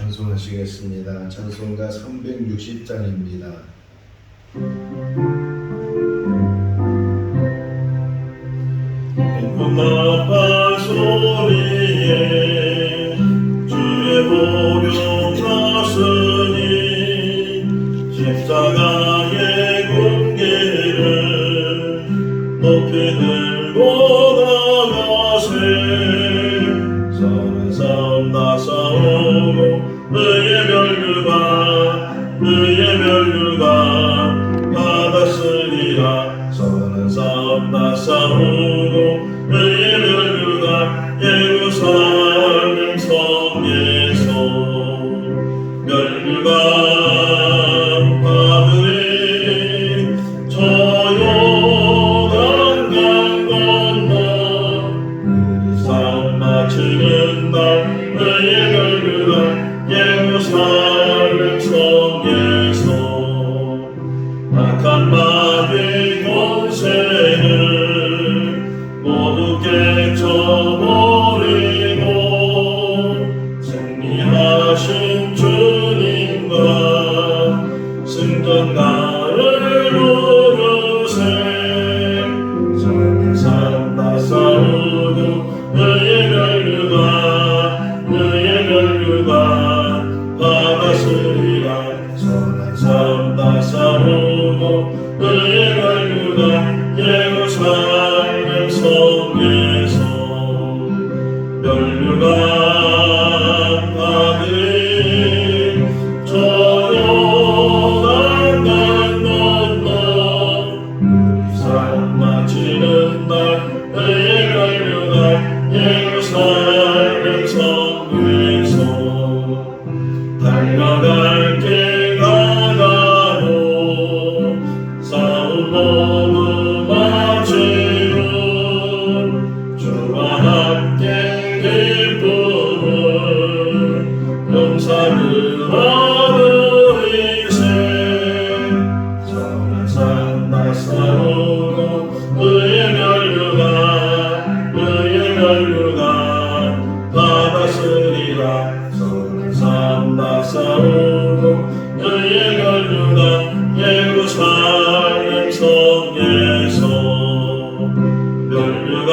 찬송하시겠습니다. 찬송가 360장입니다. 나팔 소리에 주의 보령 나서니 십자가의 군기를 높이 들고 나가세. 선한 삶 다 싸우고 의의 멸류관 받았으리라. 선한 삶 다 싸우고 의의 멸류관 예루살렘 성에서 멸류관 받으리. 저 요단강 건너 우리 삶 마치는 날 의의 멸류관 예루살렘 성에서 악한 마귀 권세를 모두 깨쳐버리고 승리하신 주님과 승전가를 부르세. 선한 삶 다 싸우고 의의 멸류관 받았으리라. 선한 삶 다 싸우고 의의 멸류관 예루살렘 성에서 멸류관 받으리. 저 요단강 건너 우리 삶 마치는 날 의의 멸류관 예루살렘 성에서 달려갈 길 가가로 싸움 모두 마치고 주와 함께 기쁨을 용사를 얻으리세. 선한 삶 다 싸우고 의의 멸류관 받았으리라. 선한 삶 다 싸우고 의의 멸류관 예루살렘 성에서 멸류관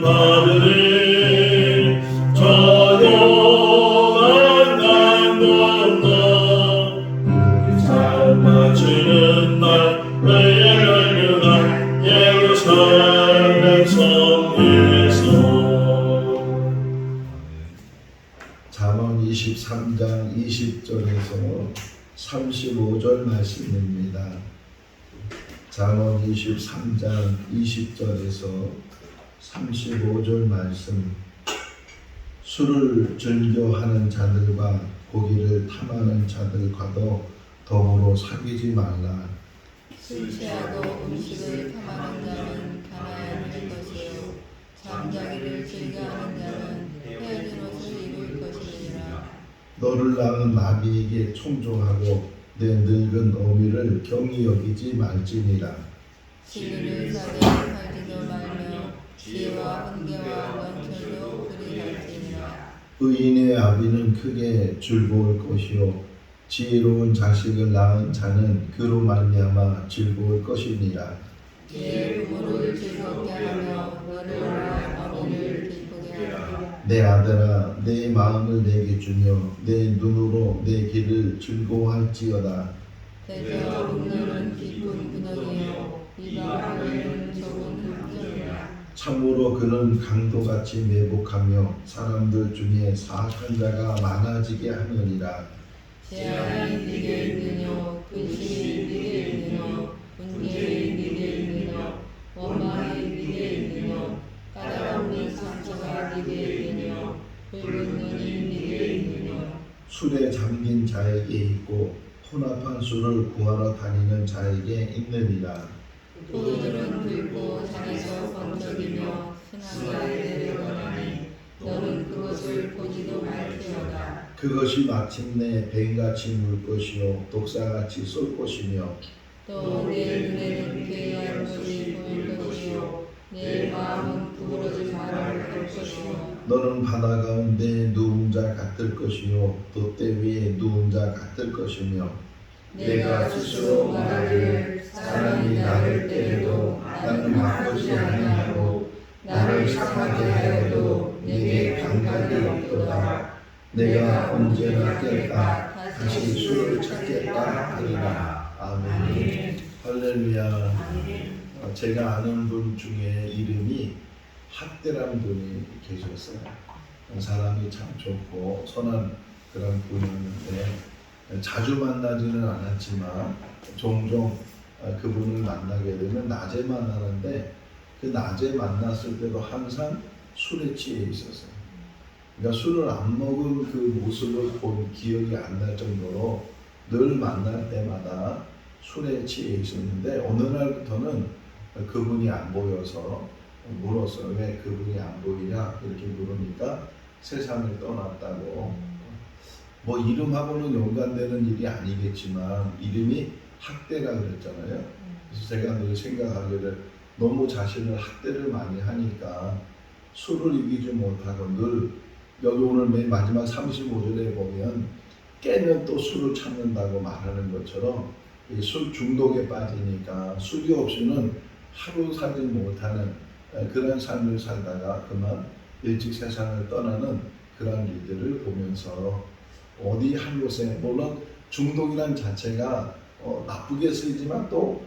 받으리. 저 요단강 건너 우리 삶 마치는 날 의의 멸류관 예루살렘 성에서. 잠언 23장 20절에서 35절 말씀입니다. 잠언 23장 20절에서 35절 말씀. 술을 즐겨하는 자들과 고기를 탐하는 자들과도 더불어 사귀지 말라. 술 취하고 음식을 탐하는 자는 가난할 것이요 잠자기를 즐겨하는 자는 헤어진 옷을 입을 것이니라. 너를 낳은 나비에게 청종하고 내 늙은 어미를 경히 여기지 말지니라. 진리를 사되 팔지도 말며 지혜와 훈계와 명철도 그리할지니라. 의인의 아비는 크게 즐거울 것이요 지혜로운 자식을 낳은 자는 그로 말미암아 즐거울 것이니라. 네 부모를 즐겁게 하며 너를 낳은 어머니를 기쁘게 하라. 내 아들아 내 마음을 내게 주며 내 눈으로 내 길을 즐거워할지어다. 대저 웃는 기쁜 구덩이요 이방하는 적은 함정이라. 참으로 그는 강도같이 매복하며 사람들 중에 사악한 자가 많아지게 하느니라. 재앙이 네게 있느뇨 근심이 네게 있느뇨 분쟁이 네게 있느뇨 원망이 네게 있느뇨 까다롭는 상처가 네게 있느뇨 붉은 눈이 네게 있느뇨. 술에 잠긴 자에게 있고 혼합한 술을 구하러 다니는 자에게 있느니라. 포도들은 붉고 잔에서 번쩍이며 승하게 내려가나니 너는 그것을 보지도 말지어다. 그것이 마침내 뱀같이 물 것이요 독사같이 쏠 것이며 또 내 눈에는 괴이한 것이 보일 것이요 내 마음은 구부러진 말을 할 것이요 너는 바다 가운데 누운 자 같을 것이요 돛대 위에 누운 자 같을 것이며 내가 스스로 말하기를 사람이 나를 때려도 나는 바꾸지 아니하고 나를 상하게 하여도 내게 감각이 없도다. 내가 언제나 깰까 다시 술을 찾겠다 하리라. 아멘. 할렐루야. 제가 아는 분 중에 이름이 학대라는 분이 계셨어요. 사람이 참 좋고 선한 그런 분이었는데 자주 만나지는 않았지만 종종 그분을 만나게 되면 낮에 만나는데 그 낮에 만났을 때도 항상 술에 취해 있었어요. 그러니까 술을 안 먹은 그 모습을 본 기억이 안 날 정도로 늘 만날 때마다 술에 취해 있었는데 어느 날부터는 그분이 안 보여서 물었어요. 왜 그분이 안 보이냐 이렇게 물으니까 세상을 떠났다고. 뭐 이름하고는 연관되는 일이 아니겠지만 이름이 학대라 그랬잖아요. 그래서 제가 늘 생각하기를 너무 자신을 학대를 많이 하니까 술을 이기지 못하고 늘 여기 오늘 맨 마지막 35절에 보면 깨면 또 술을 찾는다고 말하는 것처럼 이 술 중독에 빠지니까 술이 없이는 하루 살지 못하는 그런 삶을 살다가 그만 일찍 세상을 떠나는 그런 일들을 보면서 어디 한 곳에 물론 중독이란 자체가 나쁘게 쓰이지만 또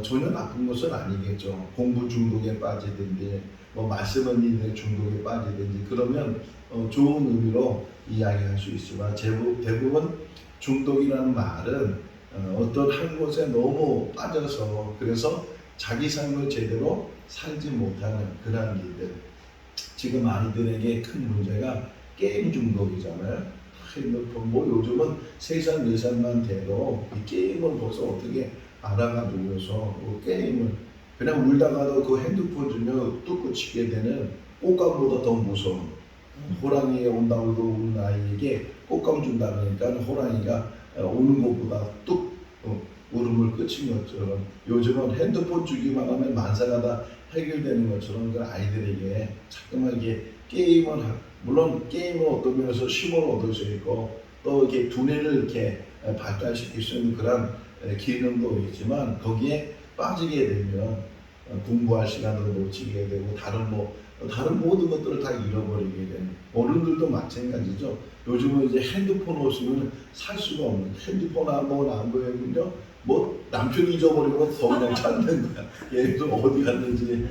전혀 나쁜 것은 아니겠죠. 공부 중독에 빠지든지 뭐 말씀은 일의 중독에 빠지든지 그러면 좋은 의미로 이야기할 수 있지만 대부분 중독이라는 말은 어떤 한 곳에 너무 빠져서 그래서 자기 삶을 제대로 살지 못하는 그런 일들. 지금 아이들에게 큰 문제가 게임 중독이잖아요. 핸드폰 뭐 요즘은 3살 4살만 돼도 이 게임을 벌써 어떻게 알아가지고서 뭐 게임을 그냥 울다가도 그 핸드폰 주면 뚝 꽂히게 되는 꽃감보다 더 무서운 호랑이에 온다고 우는 아이에게 꽃감 준다 그러니까 호랑이가 오는 것보다 뚝 울음을 끝인 것처럼 요즘은 핸드폰 주기만 하면 만사가 다 해결되는 것처럼 그 아이들에게 자꾸만 이게 게임을 물론 게임은 어떤 면에서 쉼을 얻을 수 있고 또 이렇게 두뇌를 이렇게 발달시킬 수 있는 그런 기능도 있지만 거기에 빠지게 되면 공부할 시간도 놓치게 되고 다른 모든 것들을 다 잃어버리게 되는 어른들도 마찬가지죠. 요즘은 이제 핸드폰 없으면 살 수가 없는 핸드폰 안 보이면요 뭐 남편이 잊어버리고 더 그냥 찾는 거야. 얘 좀 어디 갔는지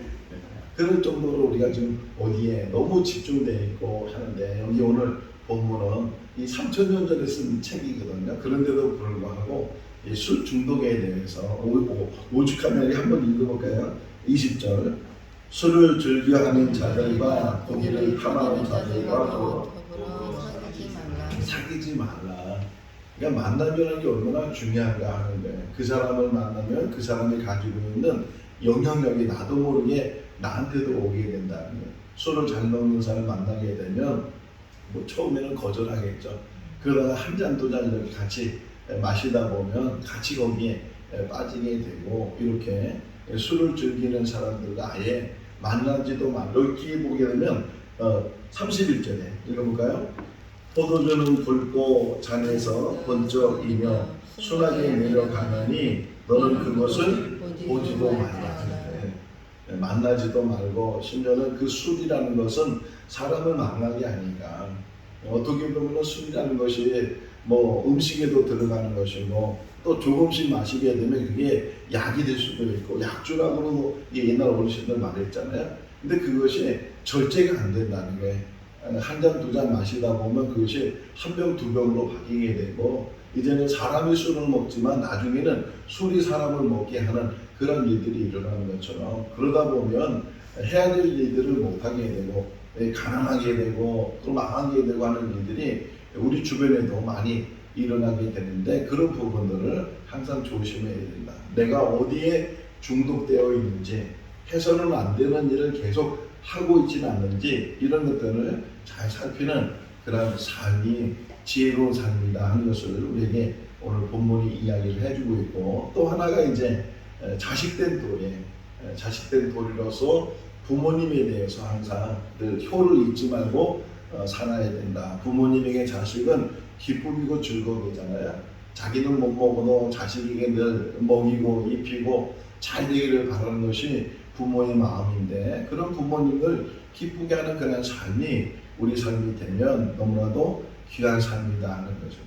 그럴 정도로 우리가 지금 어디에 너무 집중되어 있고 하는데 여기 오늘 본문은 이 3000년 전에 쓴 책이거든요. 그런데도 불구하고 이 술 중독에 대해서 오죽하면 한번 읽어볼까요? 20절 술을 즐겨하는 자들과 고기를 탐하는 자들과 더불어 사귀지 말라. 그러니까 만나면 게 얼마나 중요한가 하는 거예요. 그 사람을 만나면 그 사람이 가지고 있는 영향력이 나도 모르게 나한테도 오게 된다는 거예요. 술을 잘 먹는 사람을 만나게 되면 뭐 처음에는 거절하겠죠. 그러다가 한 잔 두 잔 이렇게 같이 마시다 보면 같이 거기에 빠지게 되고 이렇게 술을 즐기는 사람들과 아예 만나지도 말고 여기 보게 되면 31절에 읽어볼까요? 포도주는 붉고 잔에서 번쩍이며 순하게 내려가느니 너는 그것을 보지도 말라. 만나지도 말고 심지어는 그 술이라는 것은 사람을 망하게 하니까 어떻게 보면 술이라는 것이 뭐 음식에도 들어가는 것이고 또 조금씩 마시게 되면 그게 약이 될 수도 있고 약주라고는 옛날 어르신들 말했잖아요. 근데 그것이 절제가 안 된다는 거예요. 한 잔 두 잔 마시다 보면 그것이 한 병 두 병으로 바뀌게 되고 이제는 사람이 술을 먹지만 나중에는 술이 사람을 먹게 하는 그런 일들이 일어나는 것처럼 그러다 보면 해야 될 일들을 못하게 되고 가난하게 되고 또 망하게 되고 하는 일들이 우리 주변에도 많이 일어나게 되는데 그런 부분들을 항상 조심해야 된다. 내가 어디에 중독되어 있는지 해서는 안 되는 일을 계속 하고 있지는 않는지 이런 것들을 잘 살피는 그런 삶이 지혜로운 삶이다 하는 것을 우리에게 오늘 본문이 이야기를 해주고 있고 또 하나가 이제 자식된 도리로서 부모님에 대해서 항상 늘 효를 잊지 말고 살아야 된다. 부모님에게 자식은 기쁨이고 즐거움이잖아요. 자기는 못 먹어도 자식에게 늘 먹이고 입히고 잘 되기를 바라는 것이 부모의 마음인데, 그런 부모님을 기쁘게 하는 그런 삶이 우리 삶이 되면 너무나도 귀한 삶이다 하는 거죠.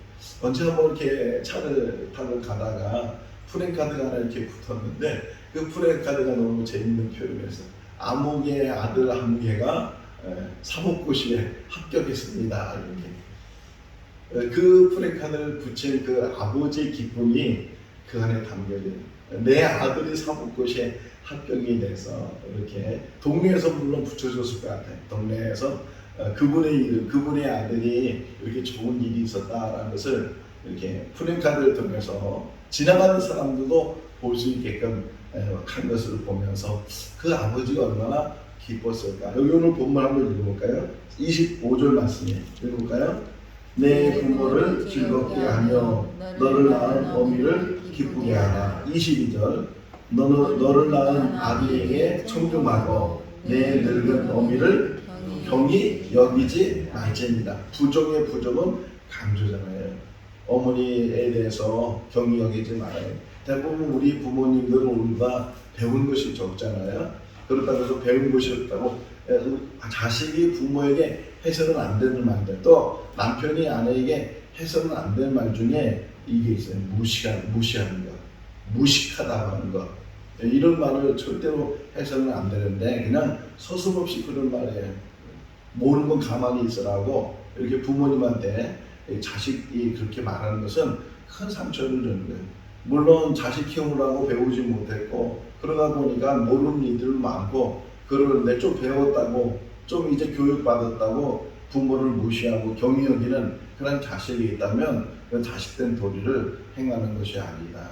언제 한번 이렇게 차를 타고 가다가 프랜카드가 하나 이렇게 붙었는데, 그 프랜카드가 너무 재밌는 표현이었어요. 아무개 아들 한 개가 사법고시에 합격했습니다. 이렇게. 그 프랜카드를 붙인 그 아버지의 기쁨이 그 안에 담겨져요. 내 아들이 사법고시에 합격이 돼서 이렇게 동네에서 물론 붙여줬을 것 같아요. 동네에서 그분의 이름, 그분의 아들이 이렇게 좋은 일이 있었다라는 것을 이렇게 프랜카드를 통해서 지나가는 사람들도 볼 수 있게끔 한 것을 보면서 그 아버지가 얼마나 기뻤을까. 여기 오늘 본문 한번 읽어볼까요? 25절 말씀에 읽어볼까요? 내 부모를 즐겁게 하며 너를 낳은 어미를 기쁘게 하라. 22절 너를 낳은 아비에게 청중하고 내 늙은 어미를 경히 여기지 말지니라. 부정의 부정은 강조잖아요. 어머니에 대해서 경히 여기지 말아요. 대부분 우리 부모님들은 우리가 배운 것이 적잖아요. 그렇다고 해서 배운 것이 없다고 자식이 부모에게 해서는 안 되는 말들, 또 남편이 아내에게 해서는 안 되는 말 중에 이게 있어요. 무시하는 것, 무식하다고 하는 것. 이런 말을 절대로 해서는 안 되는데 그냥 서슴없이 그런 말에 모르는 건 가만히 있으라고 이렇게 부모님한테 자식이 그렇게 말하는 것은 큰 상처를 주는 거예요. 물론 자식 키우느라고 배우지 못했고 그러다 보니까 모르는 일들 많고 그러는데 좀 배웠다고 좀 이제 교육받았다고 부모를 무시하고 경히 여기는 그런 자식이 있다면 그 자식된 도리를 행하는 것이 아니다.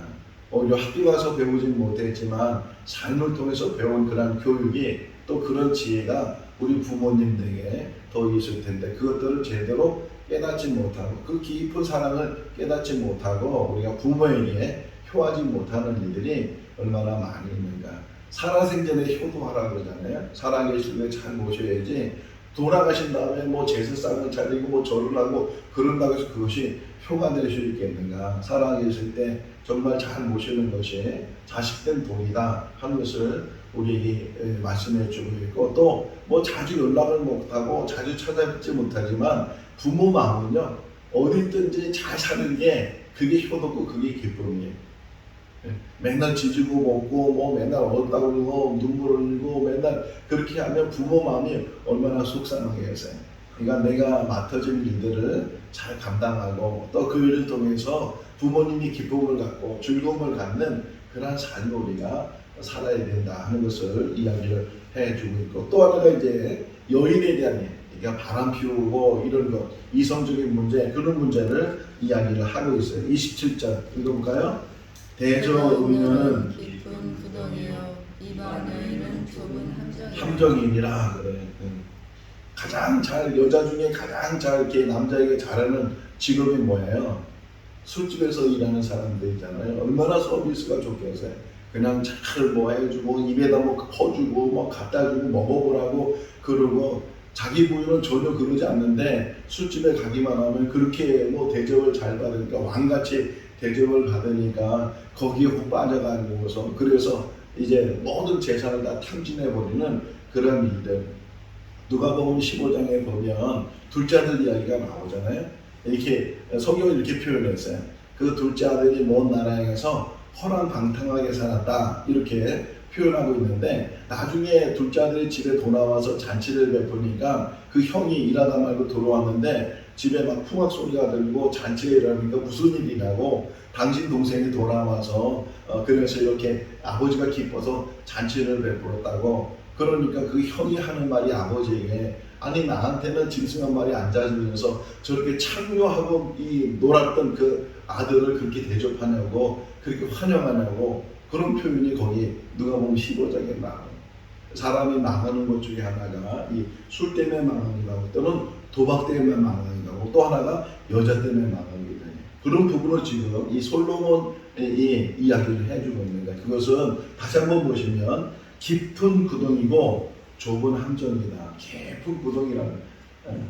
오히려 학교 가서 배우지 못했지만 삶을 통해서 배운 그런 교육이 또 그런 지혜가 우리 부모님들에게 더 있을 텐데 그것들을 제대로 깨닫지 못하고 그 깊은 사랑을 깨닫지 못하고 우리가 부모에게 효하지 못하는 일들이 얼마나 많이 있는가. 살아생전에 효도하라고 그러잖아요. 살아계실 때 잘 모셔야지 돌아가신 다음에 뭐 제사상을 차리고 뭐 절을 하고 그런다고 해서 그것이 효가 될 수 있겠는가. 살아계실 때 정말 잘 모시는 것이 자식된 돈이다 하는 것을 우리에게 말씀해 주고 있고 또 뭐 자주 연락을 못하고 자주 찾아뵙지 못하지만 부모 마음은요 어디 있든지 잘 사는 게 그게 효도고 그게 기쁨이에요. 맨날 지지고 먹고 뭐 맨날 얻다 그러고 눈물 흘리고 맨날 그렇게 하면 부모 마음이 얼마나 속상하겠어요. 그러니까 내가 맡아진 일들을 잘 감당하고 또 그 일을 통해서 부모님이 기쁨을 갖고 즐거움을 갖는 그런 삶을 우리가 살아야 된다 하는 것을 이야기를 해주고 있고 또 하나가 이제 여인에 대한 그러니까 바람 피우고 이런 것 이성적인 문제 그런 문제를 이야기를 하고 있어요. 27절 읽어볼까요? 대저 의녀는 깊은 구덩이요 이방 여인은 좁은 함정이니라 그래. 가장 잘 여자 중에 가장 잘 이렇게 남자에게 잘하는 직업이 뭐예요? 술집에서 일하는 사람들 있잖아요. 얼마나 서비스가 좋겠어요. 그냥 잘 뭐 해주고 입에다 뭐 퍼주고 뭐 갖다 주고 먹어보라고 그러고 자기 부인은 전혀 그러지 않는데 술집에 가기만 하면 그렇게 뭐 대접을 잘 받으니까 왕같이 대접을 받으니까 거기에 훅 빠져가지고서 그래서 이제 모든 재산을 다 탕진해버리는 그런 일들. 누가복음 15장에 보면 둘째 아들 이야기가 나오잖아요. 이렇게 성경을 이렇게 표현했어요. 그 둘째 아들이 먼 나라에 가서 허랑방탕하게 살았다 이렇게 표현하고 있는데 나중에 둘째 아들이 집에 돌아와서 잔치를 베푸니까 그 형이 일하다 말고 들어왔는데 집에 막 풍악 소리가 들리고 잔치에 일하니까 무슨 일이냐고 당신 동생이 돌아와서 그래서 이렇게 아버지가 기뻐서 잔치를 베풀었다고. 그러니까 그 형이 하는 말이 아버지에게 아니 나한테는 짐승 한 마리 앉아주면서 저렇게 창녀하고 이 놀았던 그 아들을 그렇게 대접하냐고 그렇게 환영하냐고 그런 표현이 거기 누가복음 15장에 나와요. 사람이 망하는 것 중에 하나가 이 술 때문에 망하는 거고 또는 도박 때문에 망하는 거고 또 하나가 여자 때문에 망하는 거예요. 그런 부분을 지금 이 솔로몬이 이야기를 해주고 있는 거예요. 그것은 다시 한번 보시면 깊은 구덩이고 좁은 함정이다. 깊은 구덩이라는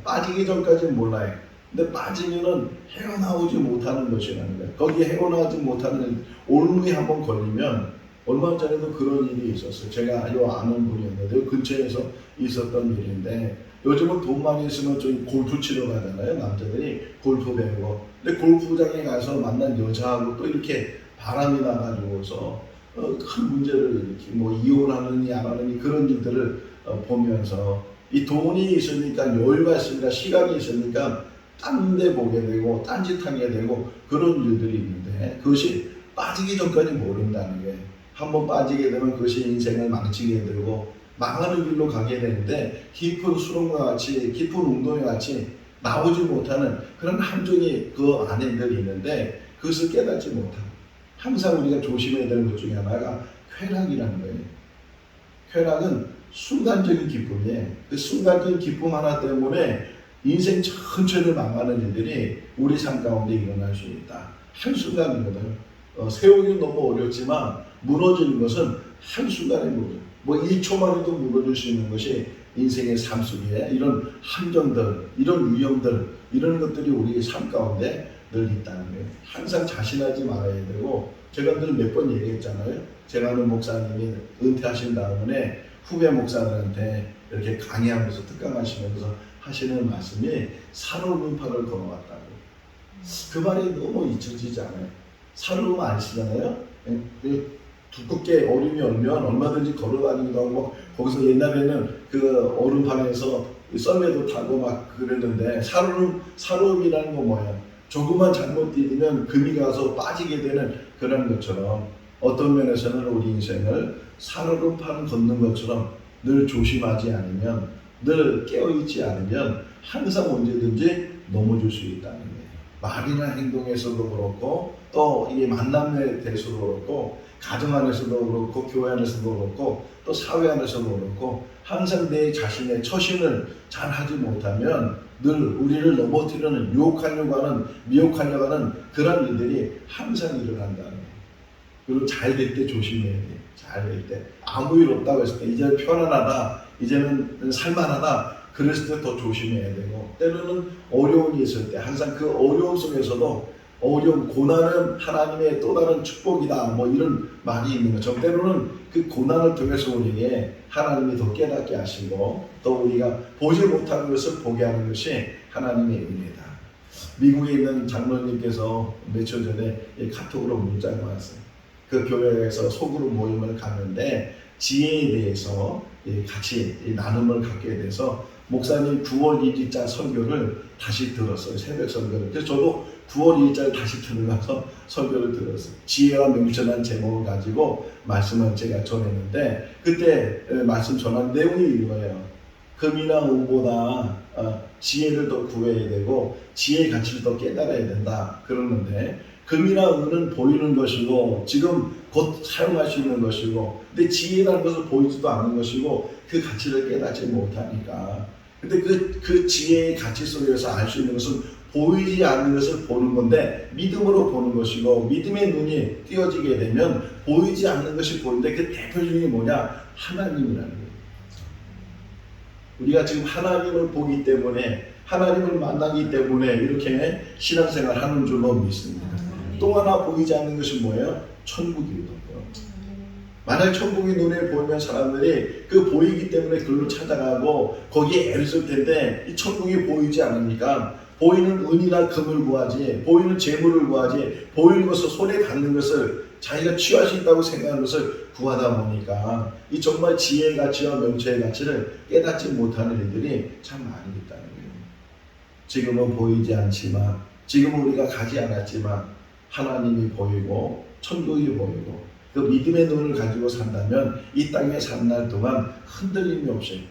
빠지기 전까지는 몰라요. 근데 빠지면은 헤어나오지 못하는 것이라는 거예요. 거기에 헤어나오지 못하는 올무에 한번 걸리면 얼마 전에도 그런 일이 있었어요. 제가 요 아는 분이었는데 요 근처에서 있었던 일인데 요즘은 돈 많이 있으면 좀 골프 치러 가잖아요. 남자들이 골프 배우고. 근데 골프장에 가서 만난 여자하고 또 이렇게 바람이 나가지고서 큰 문제를 이렇게 뭐 이혼하느니 안 하느니 그런 일들을 보면서 이 돈이 있으니까 여유가 있으니까 시간이 있으니까 딴 데 보게 되고 딴짓하게 되고 그런 일들이 있는데 그것이 빠지기 전까지 모른다는 게 한번 빠지게 되면 그것이 인생을 망치게 되고 망하는 길로 가게 되는데 깊은 수렁과 같이 깊은 웅덩이 같이 나오지 못하는 그런 함정이 그 안에 늘 있는데 그것을 깨닫지 못하고 항상 우리가 조심해야 되는 것 중에 하나가 쾌락이라는 거예요. 쾌락은 순간적인 기쁨이에요. 그 순간적인 기쁨 하나 때문에 인생 전체를 망하는 일들이 우리 삶 가운데 일어날 수 있다. 한순간이거든요. 세우기는 너무 어렵지만 무너지는 것은 한순간에 무너져요. 뭐 1초만 해도 무너질 수 있는 것이 인생의 삶 속에 이런 함정들, 이런 위험들, 이런 것들이 우리 삶 가운데 늘 있다는 거예요. 항상 자신하지 말아야 되고 제가 늘 몇 번 얘기했잖아요. 제가 아는 목사님이 은퇴하신 다음에 후배 목사들한테 이렇게 강의하면서 특강하시면서 하시는 말씀이 살얼음판을 걸어왔다고. 그 말이 너무 잊혀지지 않아요. 살얼음 안 쓰잖아요. 두껍게 얼음이 얼면 얼마든지 걸어다니기도 하고 거기서 옛날에는 그 얼음판에서 썰매도 타고 막 그랬는데 살얼음이라는 건 뭐예요? 조금만 잘못 디디면 금이 가서 빠지게 되는 그런 것처럼 어떤 면에서는 우리 인생을 살얼음판 걷는 것처럼 늘 조심하지 않으면 늘 깨어있지 않으면 항상 언제든지 넘어질 수 있다는 거예요. 말이나 행동에서도 그렇고 또 이 만남에 대해서도 그렇고 가정 안에서도 그렇고 교회 안에서도 그렇고 또 사회 안에서도 그렇고 항상 내 자신의 처신을 잘 하지 못하면 늘 우리를 넘어뜨리는 유혹하려고 하는 미혹하려고 하는 그런 일들이 항상 일어난다는 거예요. 그리고 잘 될 때 조심해야 돼요. 잘 될 때 아무 일 없다고 했을 때 이제 편안하다 이제는 살만하다 그랬을 때 더 조심해야 되고 때로는 어려움이 있을 때 항상 그 어려움 속에서도 어려움, 고난은 하나님의 또 다른 축복이다 뭐 이런 말이 있는 것처럼 때로는 그 고난을 통해서 우리에게 하나님이 더 깨닫게 하시고 또 우리가 보지 못하는 것을 보게 하는 것이 하나님의 은혜다. 미국에 있는 장로님께서 며칠 전에 카톡으로 문자가 왔어요. 그 교회에서 소그룹 모임을 갔는데 지혜에 대해서 같이 나눔을 갖게 돼서 목사님 9월 1일자 설교를 다시 들었어요. 새벽 설교를. 그래서 저도 9월 2일자를 다시 들으면서 설교를 들었어요. 지혜와 명철한 제목을 가지고 말씀을 제가 전했는데 그때 말씀 전한 내용이 이거예요. 금이나 은보다 지혜를 더 구해야 되고 지혜의 가치를 더 깨달아야 된다 그러는데 금이나 은은 보이는 것이고 지금 곧 사용할 수 있는 것이고 근데 지혜라는 것은 보이지도 않는 것이고 그 가치를 깨닫지 못하니까 근데 그 지혜의 가치 속에서 알 수 있는 것은 보이지 않는 것을 보는 건데 믿음으로 보는 것이고 믿음의 눈이 띄어지게 되면 보이지 않는 것이 보이는데 그 대표 중에 뭐냐? 하나님이라는 거예요. 우리가 지금 하나님을 보기 때문에 하나님을 만나기 때문에 이렇게 신앙생활 하는 줄로 믿습니다. 또 하나 보이지 않는 것이 뭐예요? 천국이거든요. 만약 천국이 눈에 보이면 사람들이 그 보이기 때문에 그걸로 찾아가고 거기에 애를 쓸 텐데 이 천국이 보이지 않으니까 보이는 은이나 금을 구하지 보이는 재물을 구하지 보이는 것을 손에 닿는 것을 자기가 취할 수 있다고 생각하는 것을 구하다 보니까 이 정말 지혜의 가치와 명철의 가치를 깨닫지 못하는 일들이 참 많이 있다는 거예요. 지금은 보이지 않지만 지금은 우리가 가지 않았지만 하나님이 보이고 천국이 보이고 그 믿음의 눈을 가지고 산다면 이 땅에 사는 날 동안 흔들림이 없이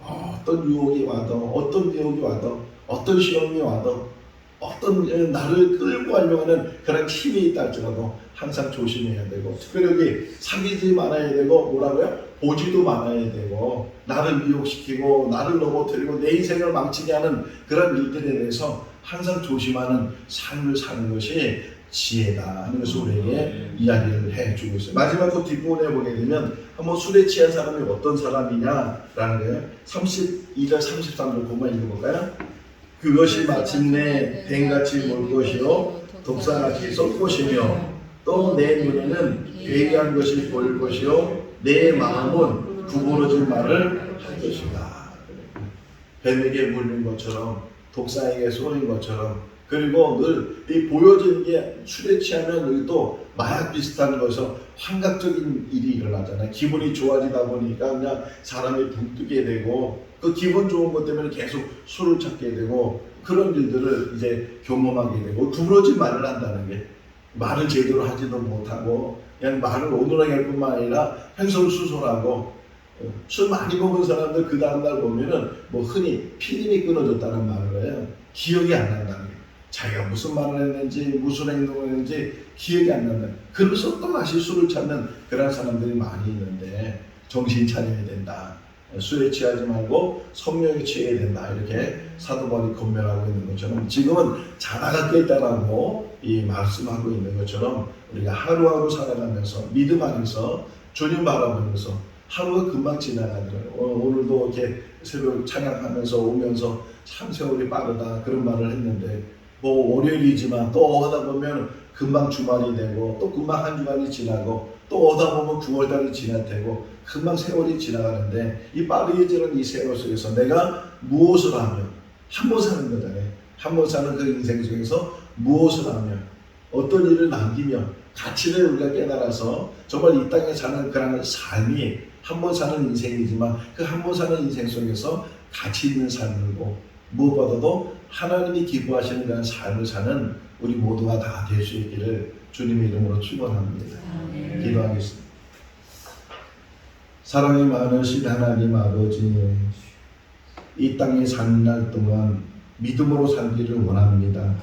어떤 유혹이 와도 어떤 미혹이 와도 어떤 시험이 와도 어떤 나를 끌고 가려고 하는 그런 힘이 있다 할지라도 항상 조심해야 되고 특별히 사귀지 말아야 되고 뭐라고요? 보지도 말아야 되고 나를 미혹시키고 나를 넘어뜨리고 내 인생을 망치게 하는 그런 일들에 대해서 항상 조심하는 삶을 사는 것이 지혜다 하는 것을 우리에게 이야기를 해주고 있어요. 마지막 그 뒷부분에 보게 되면 한번 술에 취한 사람이 어떤 사람이냐라는 거예요. 32절 33절 그것만 읽어볼까요? 그것이 마침내 뱀같이 물 것이요 독사같이 쏠 것이며 또 내 눈에는 괴이한 것이 보일 것이요 내 마음은 구부러진 말을 할 것이다. 뱀에게 물린 것처럼 독사에게 쏘인 것처럼 그리고 늘 이 보여지는 게 술에 취하면 또 마약 비슷한 거에서 환각적인 일이 일어나잖아요. 기분이 좋아지다 보니까 그냥 사람이 붕 뜨게 되고 그 기분 좋은 것 때문에 계속 술을 찾게 되고 그런 일들을 이제 경험하게 되고 구부러진 말을 한다는 게 말을 제대로 하지도 못하고 그냥 말을 오늘하게 할 뿐만 아니라 횡설수설하고 술 많이 먹은 사람들 그 다음날 보면은 뭐 흔히 필름이 끊어졌다는 말을 해요. 기억이 안 난다는 거예요. 자기가 무슨 말을 했는지 무슨 행동을 했는지 기억이 안 난다. 그래서 또 다시 술을 찾는 그런 사람들이 많이 있는데 정신 차려야 된다. 술에 취하지 말고 성령에 취해야 된다. 이렇게 사도 바울이 권면하고 있는 것처럼 지금은 자다가 깼다라고 이 말씀하고 있는 것처럼 우리가 하루하루 살아가면서 믿음 안에서 주님 바라보면서 하루가 금방 지나가더라고요. 오늘도 이렇게 새벽 찬양하면서 오면서 참 세월이 빠르다 그런 말을 했는데 뭐 월요일이지만 또 하다 보면 금방 주말이 되고 또 금방 한 주간이 지나고 또 오다 보면 9월달이 지나되고 금방 세월이 지나가는데 이 빠르게 지는 이 세월 속에서 내가 무엇을 하면 한 번 사는 거잖아요. 한 번 사는 그 인생 속에서 무엇을 하면 어떤 일을 남기며 가치를 우리가 깨달아서 정말 이 땅에 사는 그런 삶이 한 번 사는 인생이지만 그 한 번 사는 인생 속에서 가치 있는 삶을고 무엇보다도 하나님이 기뻐하시는 그런 삶을 사는 우리 모두가 다 될 수 있기를 주님의 이름으로 축원합니다. 기도하겠습니다. 사랑이 많으신 하나님 아버지, 이 땅에 사는 날 동안 믿음으로 살기를 원합니다.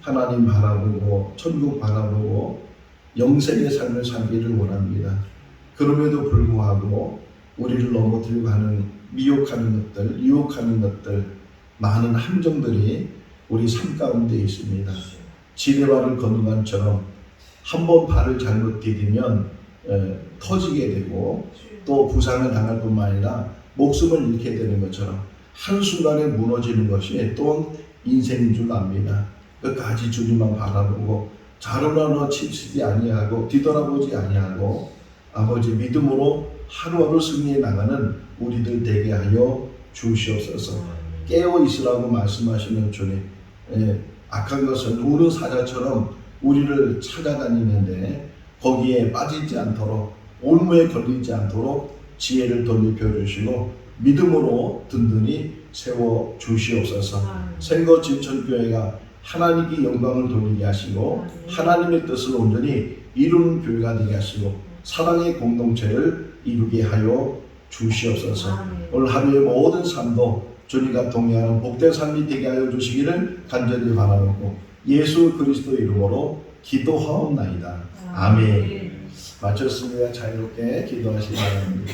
하나님 바라보고 천국 바라보고 영생의 삶을 살기를 원합니다. 그럼에도 불구하고 우리를 넘어뜨리고 하는 미혹하는 것들, 유혹하는 것들 많은 함정들이 우리 삶 가운데 있습니다. 지뢰발을 건너간처럼 한 번 발을 잘못 디디면 터지게 되고 또 부상을 당할 뿐만 아니라 목숨을 잃게 되는 것처럼 한순간에 무너지는 것이 또한 인생인 줄 압니다. 끝까지 주님만 바라보고 자루나로 치지 아니하고 뒤돌아보지 아니하고 아버지 믿음으로 하루하루 승리해 나가는 우리들 되게 하여 주시옵소서. 깨어 있으라고 말씀하시는 주님, 악한 것은 우는 사자처럼 우리를 찾아다니는데 거기에 빠지지 않도록 올무에 걸리지 않도록 지혜를 덧입혀 주시고 믿음으로 든든히 세워 주시옵소서. 생거 진천교회가 하나님께 영광을 돌리게 하시고 하나님의 뜻을 온전히 이루는 교회가 되게 하시고 사랑의 공동체를 이루게 하여 주시옵소서. 오늘 하루의 모든 삶도 주님과 동행하는 복된 삶이 되게 하여 주시기를 간절히 바라고 예수 그리스도 이름으로 기도하옵나이다. 아멘. 마쳤습니다. 자유롭게 기도하시기 바랍니다.